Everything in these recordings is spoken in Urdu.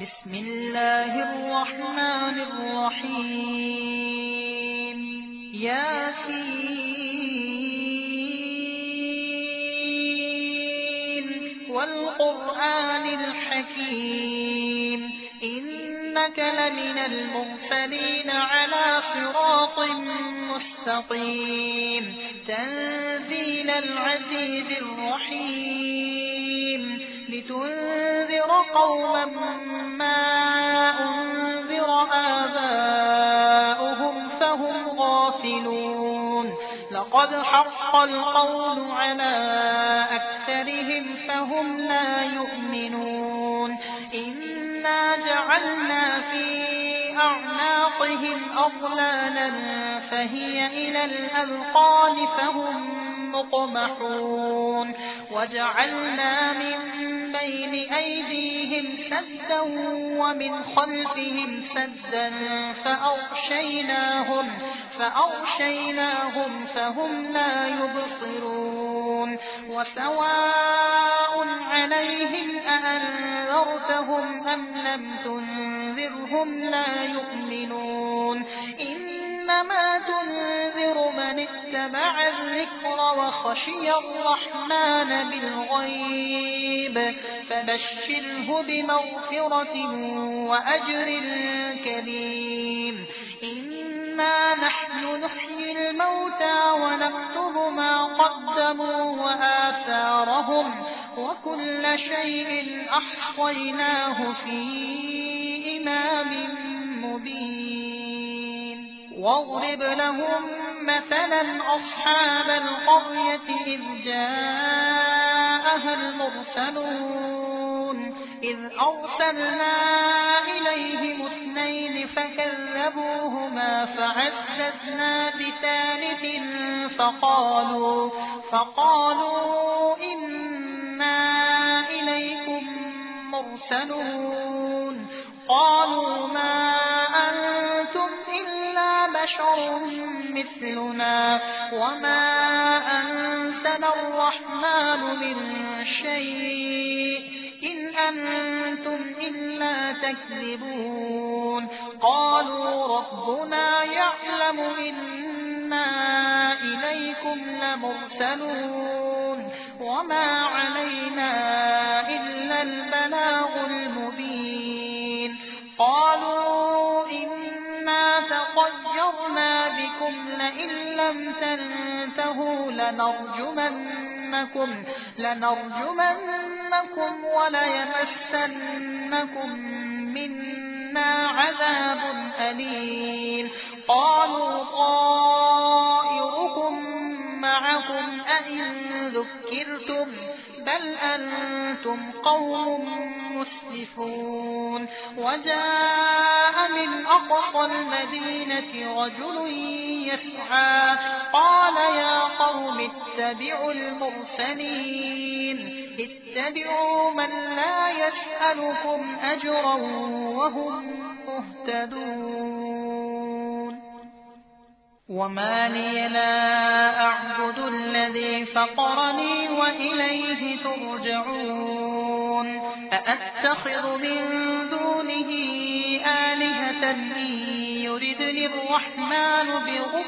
بسم الله الرحمن الرحيم. ياسين والقرآن الحكيم إنك لمن المرسلين على صراط مستقيم تنزيل العزيز الرحيم لتنذر قوما ما أنذر آباؤهم فهم غافلون لقد حق القول على أكثرهم فهم لا يؤمنون إنا جعلنا في أعناقهم أغلالا فهي إلى الأذقان فهم مقمحون وجعلنا من بين أيديهم سدا ومن خلفهم سدا فأغشيناهم فهم لا يبصرون وسواء عليهم أأنذرتهم أم لم تنذرهم لا يؤمنون إنما تنذر من اتبع الذكر وخشي الرحمن بالغيب فبشره بمغفرة وأجر كريم إنا نحن نحيي الموتى ونكتب ما قدموا وآثارهم وكل شيء أحصيناه في إمام مبين واضرب لهم مثلا أصحاب القرية إذ جاءها المرسلون إذ أرسلنا إليهم 2 فكذبوهما فعززنا بثالث فقالوا إنا إليكم مرسلون قالوا ما أنتم إلا بشر مثلنا وما أنزل الرحمن من شيء إن أنتم إلا تكذبون قالوا ربنا يعلم إنا إليكم لمرسلون وما علينا إلا البلاغ المبين قالوا إنا تطيرنا بكم لئن لم تنتهوا لنرجمنكم وليمسنكم منا عذاب أليم قالوا طائركم معكم أئن ذكرتم بل أنتم قوم مسرفون وجاء من أقصى المدينة رجل يسعى قال يا قوم اتبعوا المرسلين اتبعوا من لا يسألكم أجرا وهم مهتدون وما لي لا أعبد الذي فطرني وإليه ترجعون أأتخذ من دونه آلهة إن يردني الرحمن بضر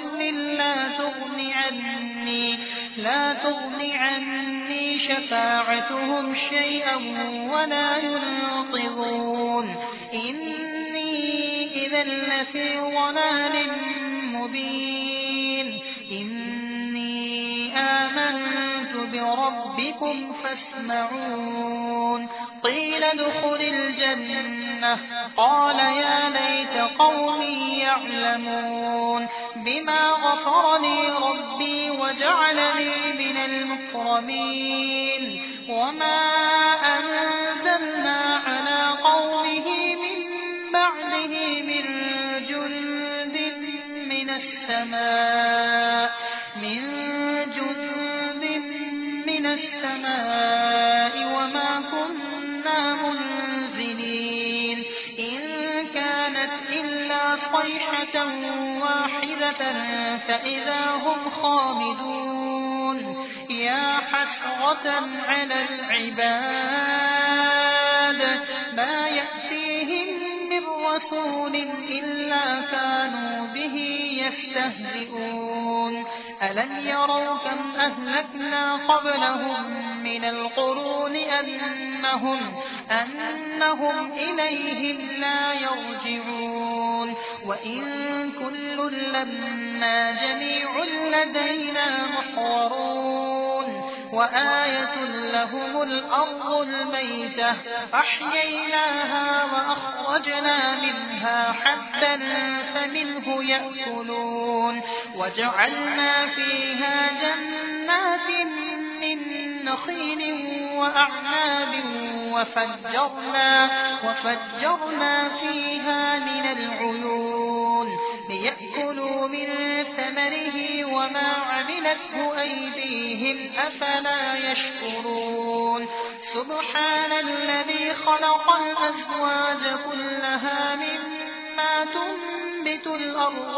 لا تغني عني شفاعتهم شيئا ولا ينقذون إني إذا لفي ضلال مبين إني آمنت بربكم فاسمعون قيل ادخل الجنة قال يا ليت قومي يعلمون بما غفر لي ربي وجعلني من المكرمين وما أنزلنا على قومه من بعده من جند من السماء وما كنا منزلين إن كانت إلا صيحة واحدة فإذا هم خامدون يا حسرة على العباد ما يأتي رسول إلا كانوا به يستهزئون ألم يروا كم أهلكنا قبلهم من القرون أنهم إليهم لا يرجعون وإن كل لما جميع لدينا محضرون وآية لهم الأرض الميتة أحييناها وأخرجنا منها حبا فمنه يأكلون وجعلنا فيها جنات من نخيل وأعناب وفجرنا فيها من العيون ليأكلوا من ثمره وما عملته أيديهم أفلا يشكرون سبحان الذي خلق الأزواج كلها مما تنبت الأرض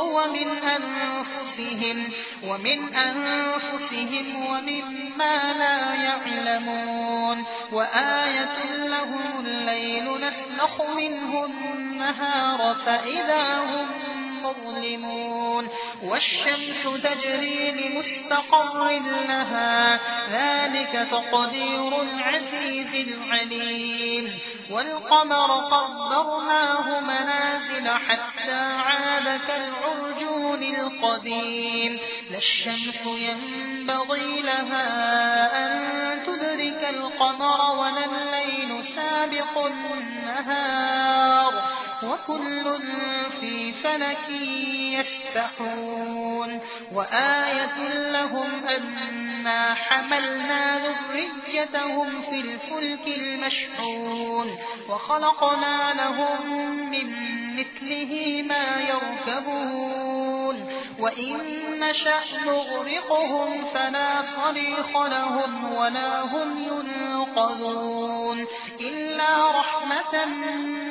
ومن أنفسهم ومما لا يعلمون وآية لهم الليل نسلخ منه النهار فإذا هم مظلمون والشمس تجري لمستقر لها ذلك تقدير العزيز العليم والقمر قدرناه منازل حتى عاد كالعرجون القديم لا الشمس ينبغي لها أن تدرك القمر ولا الليل سابق النهار وكل في فلك يسبحون وآية لهم أنا حملنا ذريتهم في الفلك المشحون وخلقنا لهم من مثله ما يركبون وإن نشأ نغرقهم فلا صريخ لهم ولا هم ينقذون إلا رحمة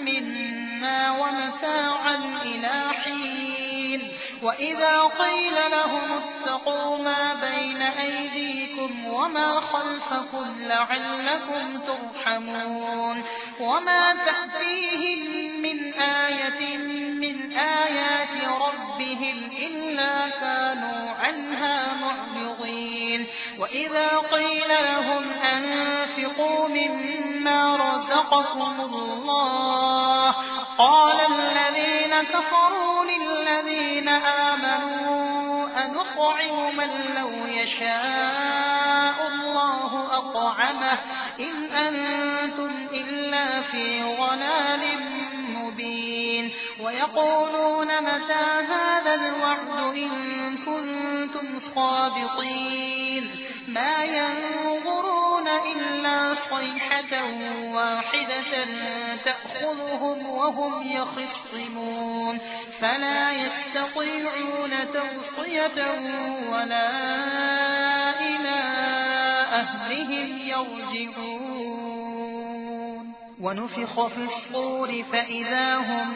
منا ومتاعا إلى حين وإذا قيل لهم اتقوا ما بين أيديكم وما خلفكم لعلكم ترحمون وما تأتيهم من آية من آيات ربهم إلا كانوا عنها معرضين وإذا قيل لهم أنفقوا مما رزقكم الله قال الذين كفروا للذين آمنوا أنطعم من لو يشاء الله أطعمه إن أنتم إلا في ضلال مبين ويقولون متى هذا الوعد إن كنتم صادقين ما ينظرون إلا صيحة واحدة تأخذهم وهم يخصمون فلا يستطيعون توصية ولا إلى أهلهم يرجعون ونفخ في الصور فإذا هم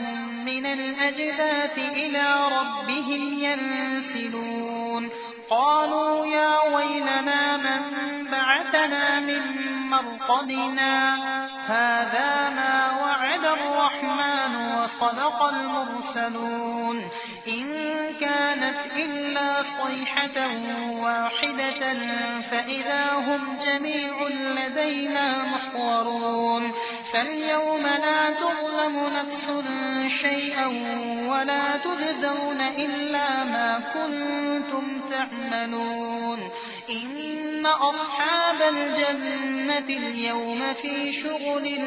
من الأجداث إلى ربهم ينسلون قالوا يا ويلنا من بعثنا من مرقدنا هذا ما وعد الرحمن وصدق المرسلون إن كانت إلا صيحة واحدة فإذا هم جميع لدينا محضرون فاليوم لا تظلم نفس شيئا ولا تجزون إلا ما كنتم تعملون إن أصحاب الجنة اليوم في شغل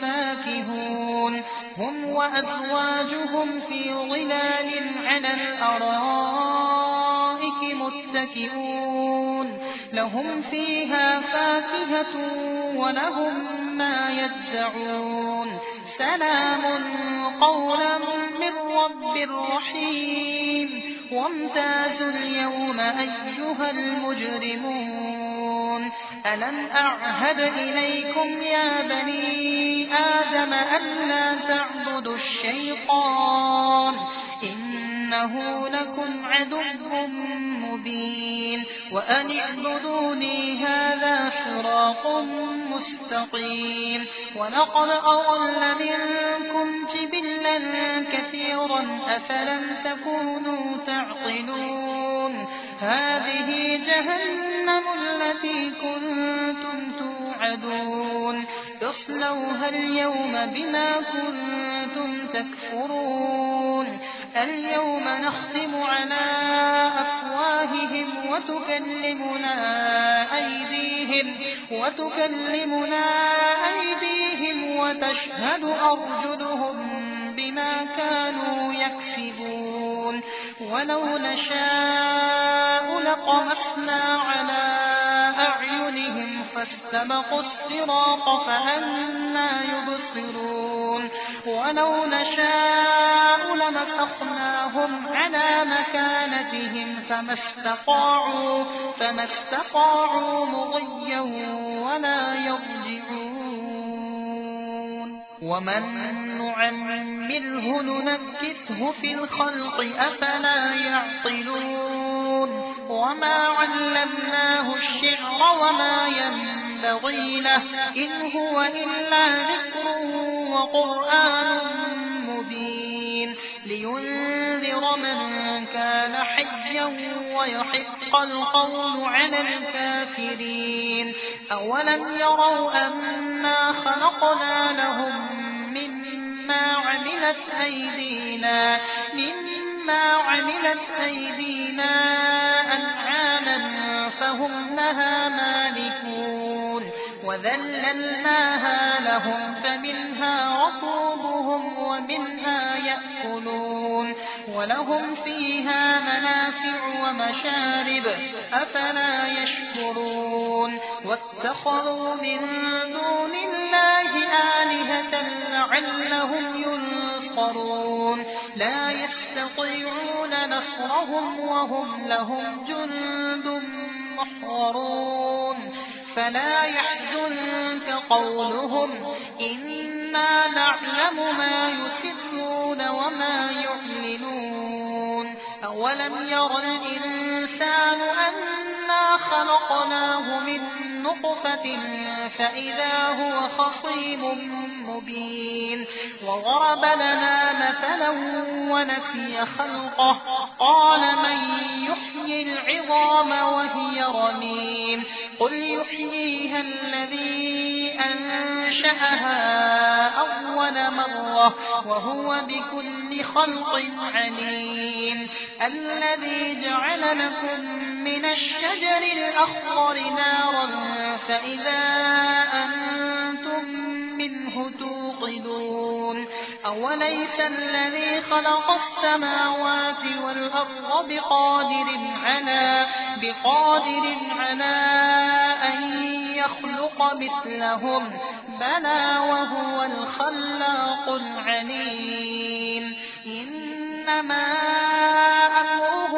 فاكهون هم وأزواجهم في ظلال على الأرائك متكئون لهم فيها فاكهة ولهم ما يدعون سلام قولا من رب رحيم وامتازوا اليوم أيها المجرمون ألم أعهد إليكم يا بني آدم ألا تعبدوا الشيطان إنه إنه لكم عدو مبين وأن اعبدوني هذا صراط مستقيم ولقد أضل منكم جبلا كثيرا أفلم تكونوا تعقلون هذه جهنم التي كنتم توعدون تصلوها اليوم بما كنتم تكفرون اليوم نختم على أفواههم وتكلمنا أيديهم وتشهد أرجلهم بما كانوا يكسبون ولو نشاء لطمسنا على أعينهم فاستبقوا الصراط فأنى يبصرون ولو نشاء لمسخناهم على مكانتهم فما استطاعوا مضيا ولا يرجعون ومن نعمره ننكسه في الخلق أفلا يعقلون وما علمناه الشعر وما ينبغي له إن هو إلا ذكر وقرآن مبين لينذر من كان حيا ويحق القول على الكافرين أولم يروا أنا خلقنا لهم مما عملت أيدينا أنعاما فهم لها مالكون وذللناها لهم فمنها ركوبهم ومنها يأكلون ولهم فيها منافع ومشارب أفلا يشكرون واتخذوا من دون الله آلهة لعلهم ينصرون لا يستطيعون نصرهم وهم لهم جند محضرون فلا يحزنك قولهم إنا نعلم ما يسرون وما يعلنون أولم ير الإنسان أنا خلقناه من نطفة فإذا هو خصيم مبين وضرب لنا مثلا ونسي خلقه قال من يحيي العظام وهي رميم قل يحييها الذي أنشأها أول مرة وهو بكل خلق عليم الذي جعل لكم من الشجر الأخضر نارا فإذا أنتم منه توقدون أوليس الذي خلق السماوات والأرض بقادر على أن يخلق مثلهم بلى وهو الخلاق العليم إنما أمره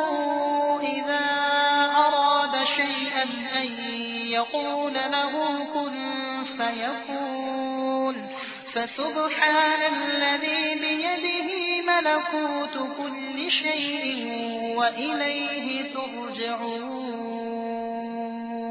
إذا أراد شيئا أن يقول له كن فيكون فسبحان الذي بيده ملكوت كل شيء وإليه ترجعون